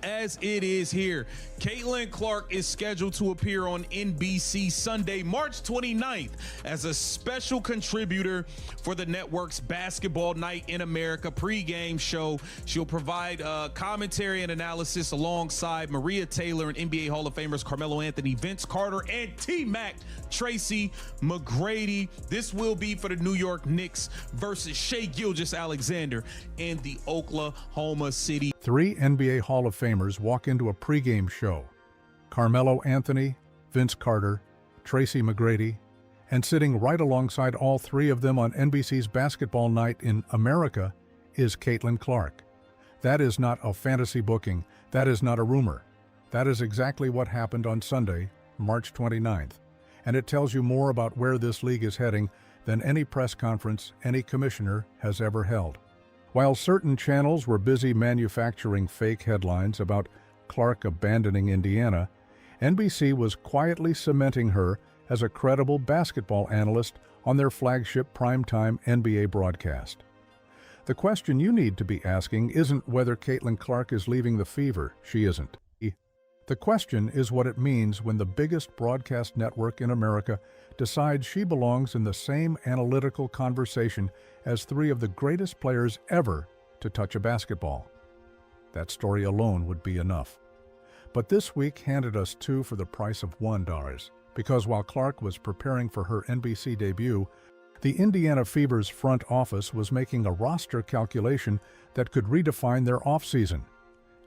as it is here. Caitlin Clark is scheduled to appear on NBC Sunday, March 29th as a special contributor for the network's Basketball Night in America pregame show. She'll provide commentary and analysis alongside Maria Taylor and NBA Hall of Famers Carmelo Anthony, Vince Carter, and T-Mac Tracy McGrady. This will be for the New York Knicks versus Shai Gilgeous-Alexander and the Oklahoma City. 3 NBA Hall of Famers walk into a pregame show. Carmelo Anthony, Vince Carter, Tracy McGrady, and sitting right alongside all 3 of them on NBC's Basketball Night in America is Caitlin Clark. That is not a fantasy booking. That is not a rumor. That is exactly what happened on Sunday, March 29th. And it tells you more about where this league is heading than any press conference any commissioner has ever held. While certain channels were busy manufacturing fake headlines about Clark abandoning Indiana, NBC was quietly cementing her as a credible basketball analyst on their flagship primetime NBA broadcast. The question you need to be asking isn't whether Caitlin Clark is leaving the Fever. She isn't. The question is what it means when the biggest broadcast network in America decides she belongs in the same analytical conversation as 3 of the greatest players ever to touch a basketball. That story alone would be enough. But this week handed us 2 for the price of $1, because while Clark was preparing for her NBC debut, the Indiana Fever's front office was making a roster calculation that could redefine their offseason.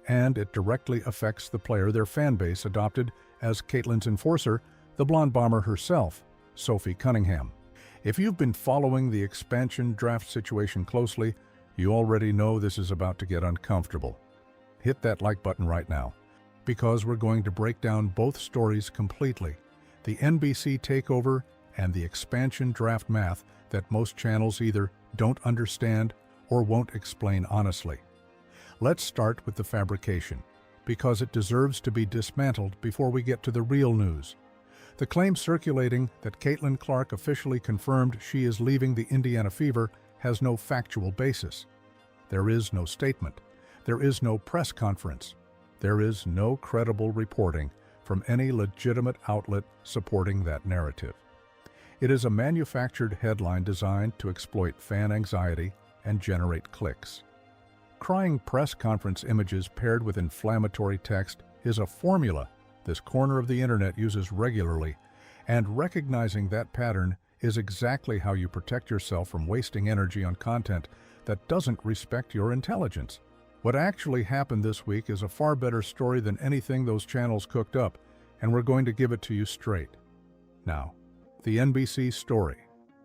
And it directly affects the player their fan base adopted as Caitlin's enforcer, the blonde bomber herself, Sophie Cunningham. If you've been following the expansion draft situation closely, you already know this is about to get uncomfortable. Hit that like button right now, because we're going to break down both stories completely, the NBC takeover and the expansion draft math that most channels either don't understand or won't explain honestly. Let's start with the fabrication, because it deserves to be dismantled before we get to the real news. The claim circulating that Caitlin Clark officially confirmed she is leaving the Indiana Fever has no factual basis. There is no statement. There is no press conference. There is no credible reporting from any legitimate outlet supporting that narrative. It is a manufactured headline designed to exploit fan anxiety and generate clicks. Crying press conference images paired with inflammatory text is a formula this corner of the internet uses regularly, and recognizing that pattern is exactly how you protect yourself from wasting energy on content that doesn't respect your intelligence. What actually happened this week is a far better story than anything those channels cooked up, and we're going to give it to you straight. Now, the NBC story.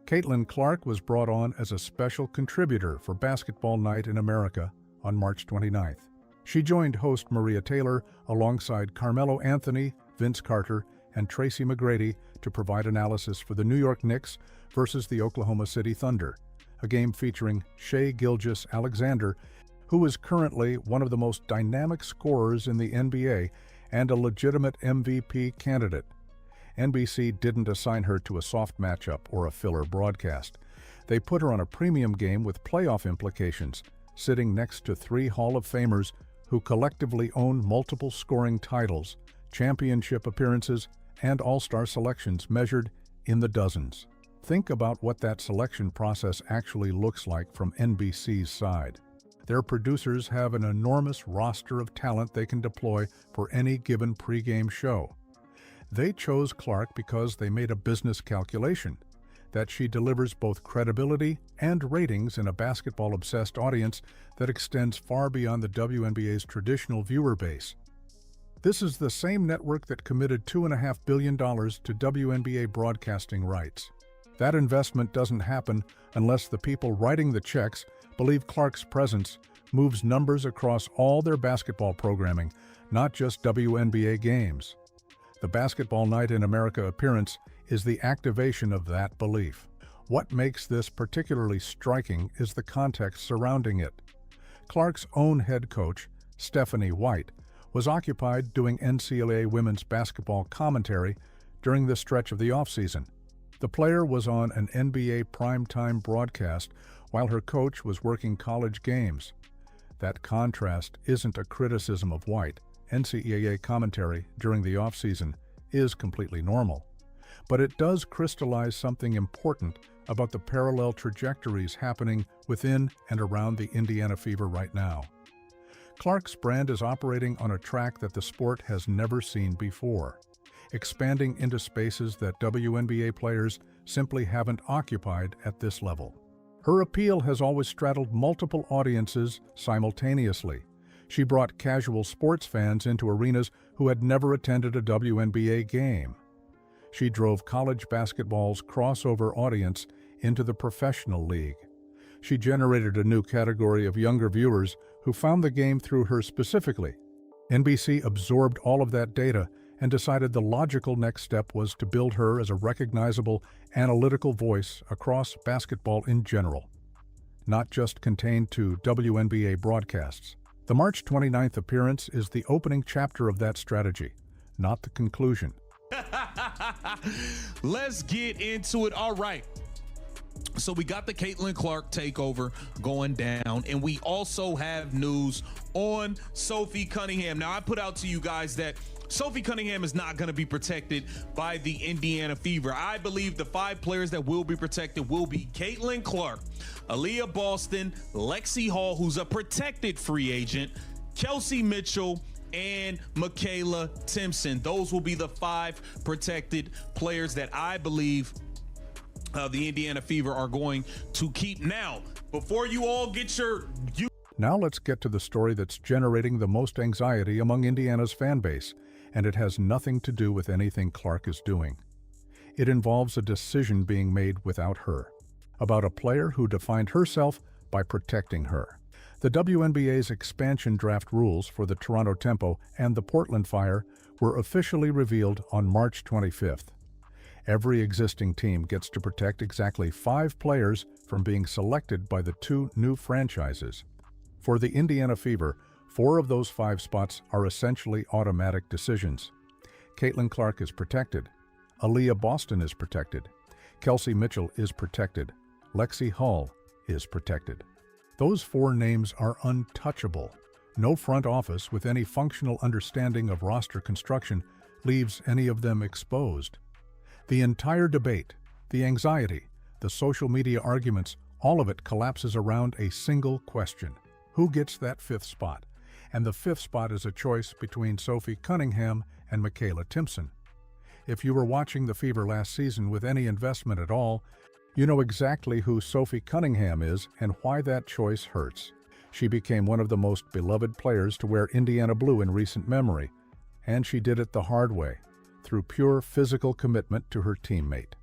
Caitlin Clark was brought on as a special contributor for Basketball Night in America on March 29th. She joined host Maria Taylor alongside Carmelo Anthony, Vince Carter, and Tracy McGrady to provide analysis for the New York Knicks versus the Oklahoma City Thunder, a game featuring Shai Gilgeous-Alexander, who is currently one of the most dynamic scorers in the NBA and a legitimate MVP candidate. NBC didn't assign her to a soft matchup or a filler broadcast. They put her on a premium game with playoff implications, sitting next to 3 Hall of Famers who collectively own multiple scoring titles, championship appearances, and all-star selections measured in the dozens. Think about what that selection process actually looks like from NBC's side. Their producers have an enormous roster of talent they can deploy for any given pregame show. They chose Clark because they made a business calculation that she delivers both credibility and ratings in a basketball-obsessed audience that extends far beyond the WNBA's traditional viewer base. This is the same network that committed $2.5 billion to WNBA broadcasting rights. That investment doesn't happen unless the people writing the checks believe Clark's presence moves numbers across all their basketball programming, not just WNBA games. The Basketball Night in America appearance is the activation of that belief. What makes this particularly striking is the context surrounding it. Clark's own head coach, Stephanie White, was occupied doing NCAA women's basketball commentary during the stretch of the offseason. The player was on an NBA primetime broadcast while her coach was working college games. That contrast isn't a criticism of white. NCAA commentary during the offseason is completely normal. But it does crystallize something important about the parallel trajectories happening within and around the Indiana Fever right now. Clark's brand is operating on a track that the sport has never seen before, expanding into spaces that WNBA players simply haven't occupied at this level. Her appeal has always straddled multiple audiences simultaneously. She brought casual sports fans into arenas who had never attended a WNBA game. She drove college basketball's crossover audience into the professional league. She generated a new category of younger viewers who found the game through her specifically. NBC absorbed all of that data and decided the logical next step was to build her as a recognizable, analytical voice across basketball in general, not just contained to WNBA broadcasts. The March 29th appearance is the opening chapter of that strategy, not the conclusion. Let's get into it. All right. So we got the Caitlin Clark takeover going down, and we also have news on Sophie Cunningham. Now, I put out to you guys that Sophie Cunningham is not going to be protected by the Indiana Fever. I believe the 5 players that will be protected will be Caitlin Clark, Aaliyah Boston, Lexi Hall, who's a protected free agent, Kelsey Mitchell, and Mikayla Timpson. Those will be the 5 protected players that I believe the Indiana Fever are going to keep. Now, before you all get Now let's get to the story that's generating the most anxiety among Indiana's fan base, and it has nothing to do with anything Clark is doing. It involves a decision being made without her, about a player who defined herself by protecting her. The WNBA's expansion draft rules for the Toronto Tempo and the Portland Fire were officially revealed on March 25th. Every existing team gets to protect exactly 5 players from being selected by the 2 new franchises. For the Indiana Fever, 4 of those 5 spots are essentially automatic decisions. Caitlin Clark is protected. Aaliyah Boston is protected. Kelsey Mitchell is protected. Lexi Hall is protected. Those 4 names are untouchable. No front office with any functional understanding of roster construction leaves any of them exposed. The entire debate, the anxiety, the social media arguments, all of it collapses around a single question. Who gets that 5th spot? And the 5th spot is a choice between Sophie Cunningham and Mikayla Timpson. If you were watching the Fever last season with any investment at all, you know exactly who Sophie Cunningham is and why that choice hurts. She became one of the most beloved players to wear Indiana blue in recent memory, and she did it the hard way, through pure physical commitment to her teammate.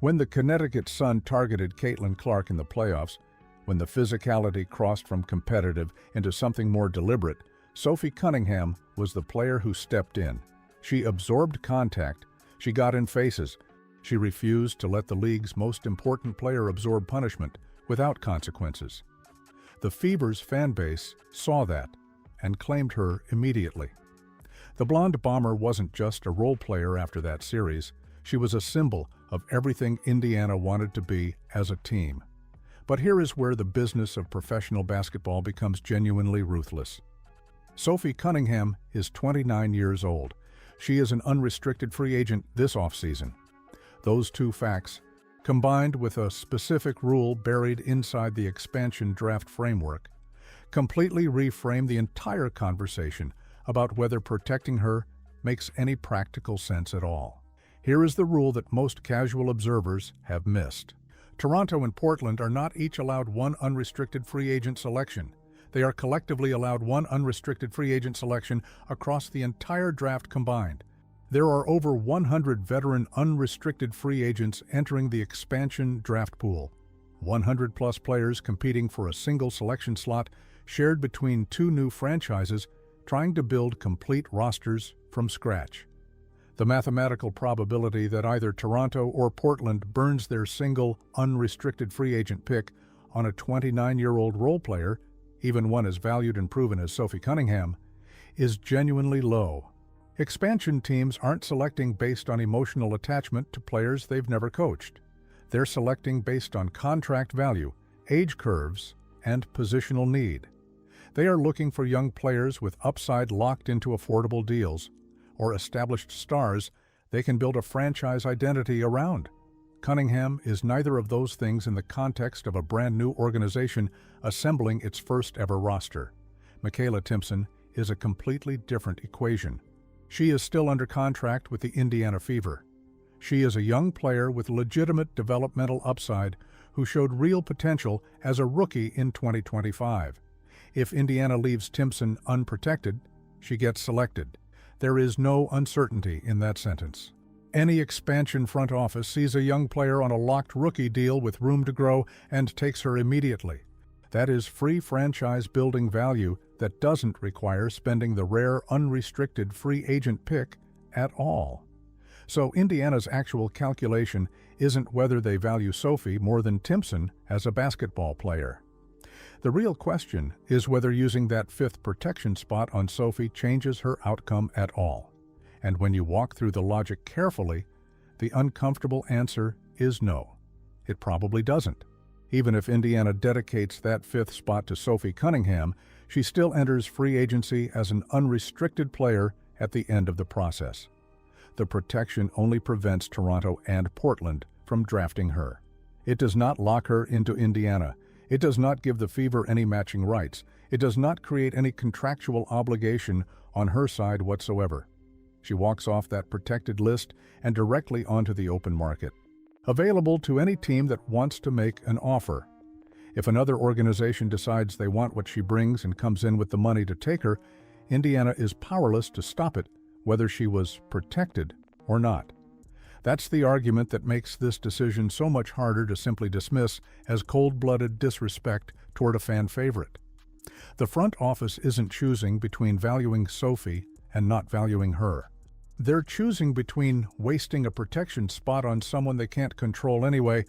When the Connecticut Sun targeted Caitlin Clark in the playoffs, when the physicality crossed from competitive into something more deliberate, Sophie Cunningham was the player who stepped in. She absorbed contact, she got in faces, she refused to let the league's most important player absorb punishment without consequences. The Fever's fan base saw that and claimed her immediately. The blonde bomber wasn't just a role player after that series, she was a symbol of everything Indiana wanted to be as a team. But here is where the business of professional basketball becomes genuinely ruthless. Sophie Cunningham is 29 years old. She is an unrestricted free agent this offseason. Those 2 facts, combined with a specific rule buried inside the expansion draft framework, completely reframe the entire conversation about whether protecting her makes any practical sense at all. Here is the rule that most casual observers have missed. Toronto and Portland are not each allowed 1 unrestricted free agent selection. They are collectively allowed 1 unrestricted free agent selection across the entire draft combined. There are over 100 veteran unrestricted free agents entering the expansion draft pool. 100-plus players competing for a single selection slot shared between 2 new franchises trying to build complete rosters from scratch. The mathematical probability that either Toronto or Portland burns their single unrestricted free agent pick on a 29-year-old role player, even one as valued and proven as Sophie Cunningham, is genuinely low. Expansion teams aren't selecting based on emotional attachment to players they've never coached. They're selecting based on contract value, age curves, and positional need. They are looking for young players with upside locked into affordable deals, or established stars they can build a franchise identity around. Cunningham is neither of those things in the context of a brand new organization assembling its first ever roster. Mikayla Timpson is a completely different equation. She is still under contract with the Indiana Fever. She is a young player with legitimate developmental upside who showed real potential as a rookie in 2025. If Indiana leaves Timpson unprotected, she gets selected. There is no uncertainty in that sentence. Any expansion front office sees a young player on a locked rookie deal with room to grow and takes her immediately. That is free franchise building value that doesn't require spending the rare unrestricted free agent pick at all. So Indiana's actual calculation isn't whether they value Sophie more than Timpson as a basketball player. The real question is whether using that fifth protection spot on Sophie changes her outcome at all. And when you walk through the logic carefully, the uncomfortable answer is no. It probably doesn't. Even if Indiana dedicates that fifth spot to Sophie Cunningham, she still enters free agency as an unrestricted player at the end of the process. The protection only prevents Toronto and Portland from drafting her. It does not lock her into Indiana. It does not give the Fever any matching rights. It does not create any contractual obligation on her side whatsoever. She walks off that protected list and directly onto the open market, available to any team that wants to make an offer. If another organization decides they want what she brings and comes in with the money to take her, Indiana is powerless to stop it, whether she was protected or not. That's the argument that makes this decision so much harder to simply dismiss as cold-blooded disrespect toward a fan favorite. The front office isn't choosing between valuing Sophie and not valuing her. They're choosing between wasting a protection spot on someone they can't control anyway,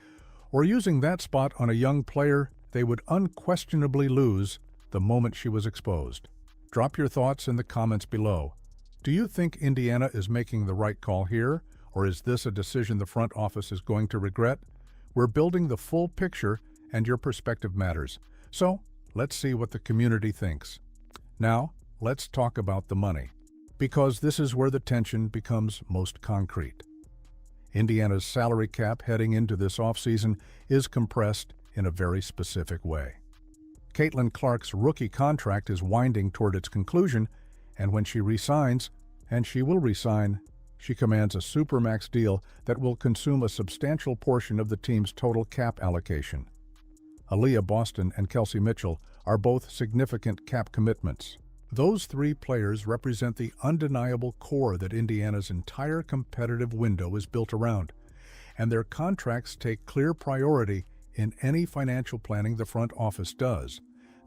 or using that spot on a young player they would unquestionably lose the moment she was exposed. Drop your thoughts in the comments below. Do you think Indiana is making the right call here, or is this a decision the front office is going to regret? We're building the full picture, and your perspective matters. So, let's see what the community thinks. Now, let's talk about the money, because this is where the tension becomes most concrete. Indiana's salary cap heading into this offseason is compressed in a very specific way. Caitlin Clark's rookie contract is winding toward its conclusion, and when she resigns, and she will resign, she commands a supermax deal that will consume a substantial portion of the team's total cap allocation. Aaliyah Boston and Kelsey Mitchell are both significant cap commitments. Those three players represent the undeniable core that Indiana's entire competitive window is built around, and their contracts take clear priority in any financial planning the front office does.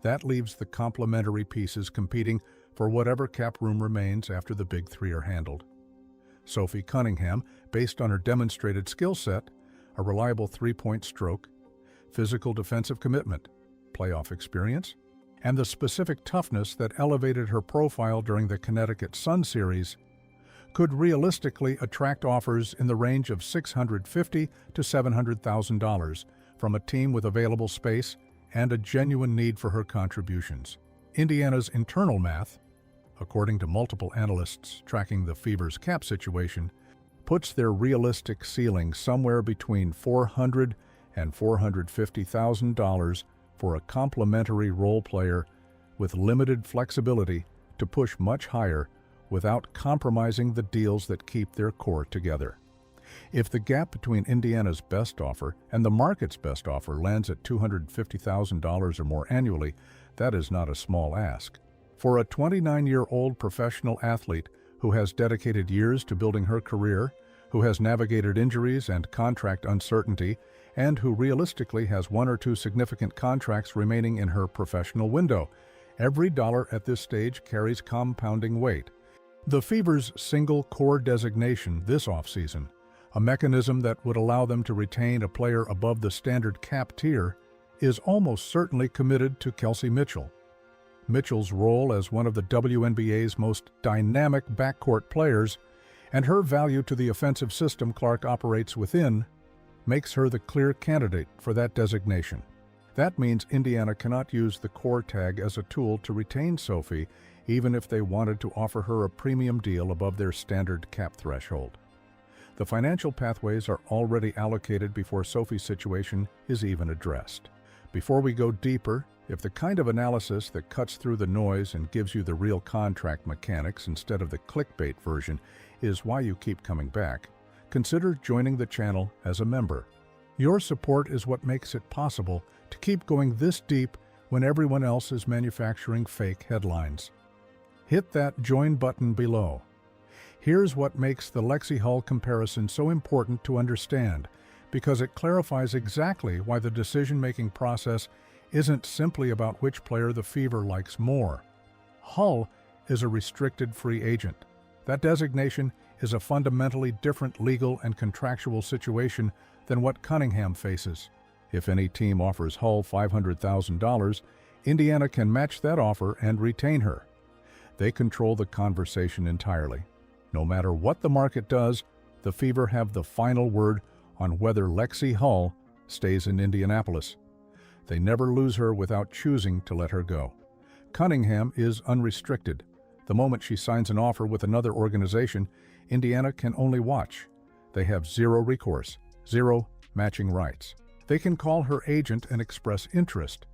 That leaves the complementary pieces competing for whatever cap room remains after the big three are handled. Sophie Cunningham, based on her demonstrated skill set, a reliable three-point stroke, physical defensive commitment, playoff experience, and the specific toughness that elevated her profile during the Connecticut Sun series, could realistically attract offers in the range of $650,000 to $700,000 from a team with available space and a genuine need for her contributions. Indiana's internal math, according to multiple analysts tracking the Fever's cap situation, puts their realistic ceiling somewhere between $400,000 and $450,000 for a complementary role player with limited flexibility to push much higher without compromising the deals that keep their core together. If the gap between Indiana's best offer and the market's best offer lands at $250,000 or more annually, that is not a small ask. For a 29-year-old professional athlete who has dedicated years to building her career, who has navigated injuries and contract uncertainty, and who realistically has one or two significant contracts remaining in her professional window, every dollar at this stage carries compounding weight. The Fever's single core designation this offseason, a mechanism that would allow them to retain a player above the standard cap tier, is almost certainly committed to Kelsey Mitchell. Mitchell's role as one of the WNBA's most dynamic backcourt players, and her value to the offensive system Clark operates within, makes her the clear candidate for that designation. That means Indiana cannot use the core tag as a tool to retain Sophie, even if they wanted to offer her a premium deal above their standard cap threshold. The financial pathways are already allocated before Sophie's situation is even addressed. Before we go deeper, if the kind of analysis that cuts through the noise and gives you the real contract mechanics instead of the clickbait version is why you keep coming back, consider joining the channel as a member. Your support is what makes it possible to keep going this deep when everyone else is manufacturing fake headlines. Hit that join button below. Here's what makes the Lexi Hull comparison so important to understand, because it clarifies exactly why the decision-making process isn't simply about which player the Fever likes more. Hull is a restricted free agent. That designation is a fundamentally different legal and contractual situation than what Cunningham faces. If any team offers Hull $500,000, Indiana can match that offer and retain her. They control the conversation entirely. No matter what the market does, the Fever have the final word on whether Lexi Hull stays in Indianapolis. They never lose her without choosing to let her go. Cunningham is unrestricted. The moment she signs an offer with another organization, Indiana can only watch. They have zero recourse, zero matching rights. They can call her agent and express interest.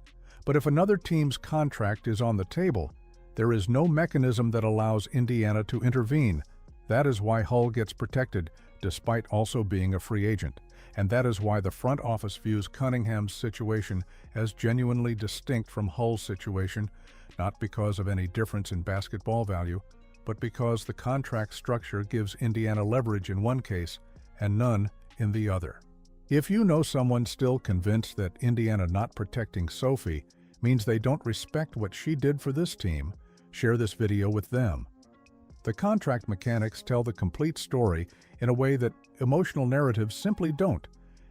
But if another team's contract is on the table, there is no mechanism that allows Indiana to intervene. That is why Hull gets protected, despite also being a free agent. And that is why the front office views Cunningham's situation as genuinely distinct from Hull's situation, not because of any difference in basketball value, but because the contract structure gives Indiana leverage in one case and none in the other. If you know someone still convinced that Indiana not protecting Sophie means they don't respect what she did for this team, share this video with them. The contract mechanics tell the complete story in a way that emotional narratives simply don't,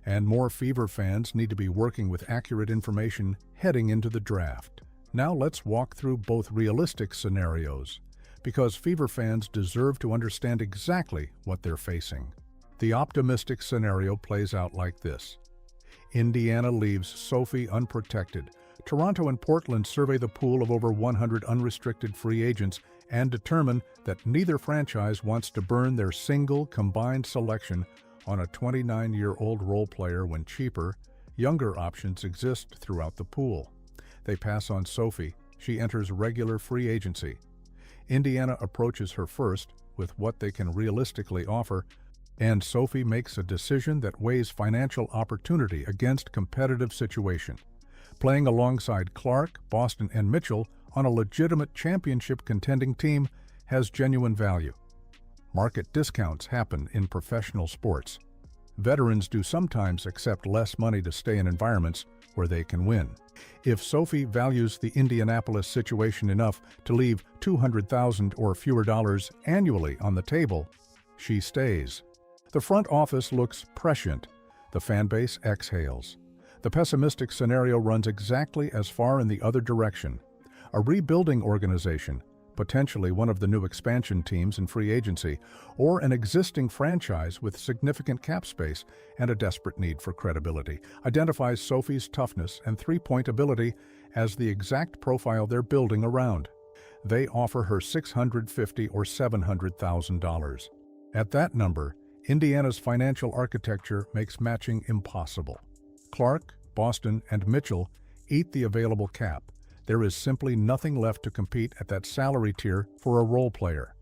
and more Fever fans need to be working with accurate information heading into the draft. Now let's walk through both realistic scenarios, because Fever fans deserve to understand exactly what they're facing. The optimistic scenario plays out like this. Indiana leaves Sophie unprotected. Toronto and Portland survey the pool of over 100 unrestricted free agents and determine that neither franchise wants to burn their single combined selection on a 29-year-old role player when cheaper, younger options exist throughout the pool. They pass on Sophie. She enters regular free agency. Indiana approaches her first with what they can realistically offer, and Sophie makes a decision that weighs financial opportunity against competitive situation. Playing alongside Clark, Boston, and Mitchell on a legitimate championship-contending team has genuine value. Market discounts happen in professional sports. Veterans do sometimes accept less money to stay in environments where they can win. If Sophie values the Indianapolis situation enough to leave $200,000 or fewer dollars annually on the table, she stays. The front office looks prescient. The fan base exhales. The pessimistic scenario runs exactly as far in the other direction. A rebuilding organization, potentially one of the new expansion teams in free agency, or an existing franchise with significant cap space and a desperate need for credibility, identifies Sophie's toughness and three-point ability as the exact profile they're building around. They offer her $650,000 or $700,000. At that number, Indiana's financial architecture makes matching impossible. Clark, Boston, and Mitchell eat the available cap. There is simply nothing left to compete at that salary tier for a role player.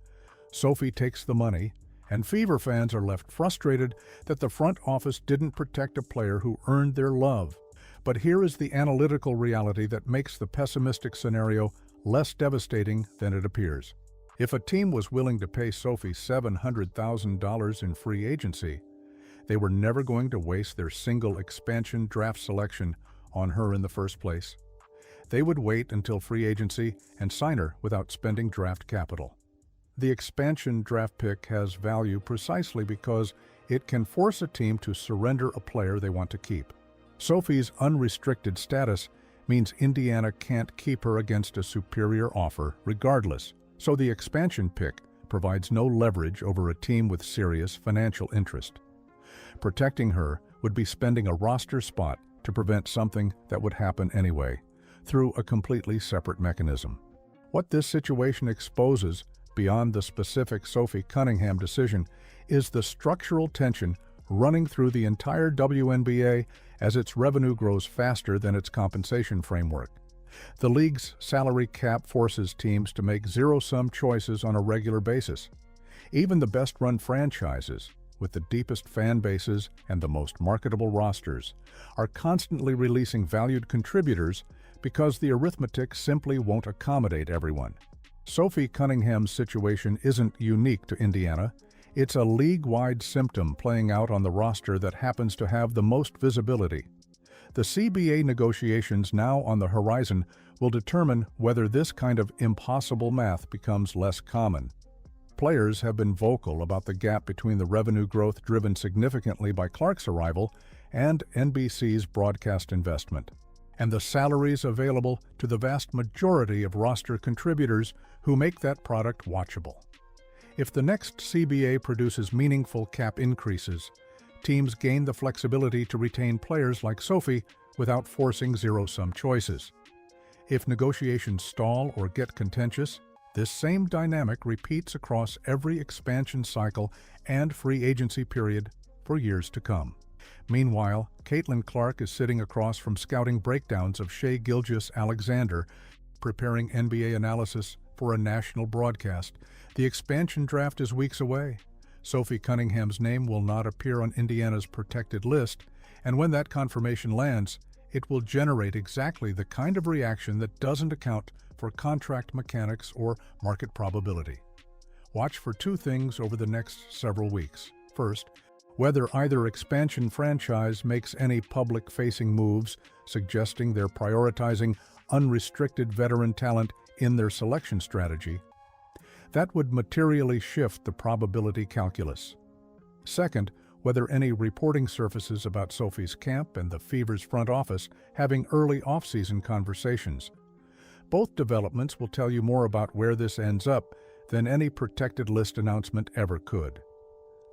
Sophie takes the money, and Fever fans are left frustrated that the front office didn't protect a player who earned their love. But here is the analytical reality that makes the pessimistic scenario less devastating than it appears. If a team was willing to pay Sophie $700,000 in free agency, they were never going to waste their single expansion draft selection on her in the first place. They would wait until free agency and sign her without spending draft capital. The expansion draft pick has value precisely because it can force a team to surrender a player they want to keep. Sophie's unrestricted status means Indiana can't keep her against a superior offer regardless, so the expansion pick provides no leverage over a team with serious financial interest. Protecting her would be spending a roster spot to prevent something that would happen anyway, through a completely separate mechanism. What this situation exposes, beyond the specific Sophie Cunningham decision, is the structural tension running through the entire WNBA as its revenue grows faster than its compensation framework. The league's salary cap forces teams to make zero-sum choices on a regular basis. Even the best-run franchises, with the deepest fan bases and the most marketable rosters, are constantly releasing valued contributors because the arithmetic simply won't accommodate everyone. Sophie Cunningham's situation isn't unique to Indiana. It's a league-wide symptom playing out on the roster that happens to have the most visibility. The CBA negotiations now on the horizon will determine whether this kind of impossible math becomes less common. Players have been vocal about the gap between the revenue growth driven significantly by Clark's arrival and NBC's broadcast investment, and the salaries available to the vast majority of roster contributors who make that product watchable. If the next CBA produces meaningful cap increases, teams gain the flexibility to retain players like Sophie without forcing zero-sum choices. If negotiations stall or get contentious, this same dynamic repeats across every expansion cycle and free agency period for years to come. Meanwhile, Caitlin Clark is sitting across from scouting breakdowns of Shai Gilgeous-Alexander, preparing NBA analysis for a national broadcast. The expansion draft is weeks away. Sophie Cunningham's name will not appear on Indiana's protected list, and when that confirmation lands, it will generate exactly the kind of reaction that doesn't account for contract mechanics or market probability. Watch for two things over the next several weeks. First, whether either expansion franchise makes any public-facing moves suggesting they're prioritizing unrestricted veteran talent in their selection strategy. That would materially shift the probability calculus. Second, whether any reporting surfaces about Sophie's camp and the Fever's front office having early off-season conversations. Both developments will tell you more about where this ends up than any protected list announcement ever could.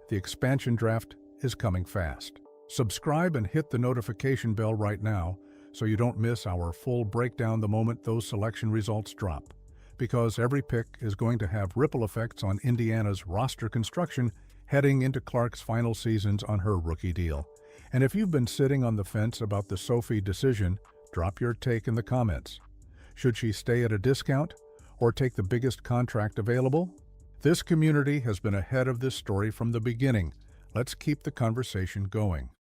The expansion draft is coming fast. Subscribe and hit the notification bell right now so you don't miss our full breakdown the moment those selection results drop, because every pick is going to have ripple effects on Indiana's roster construction heading into Clark's final seasons on her rookie deal. And if you've been sitting on the fence about the Sophie decision, drop your take in the comments. Should she stay at a discount or take the biggest contract available? This community has been ahead of this story from the beginning. Let's keep the conversation going.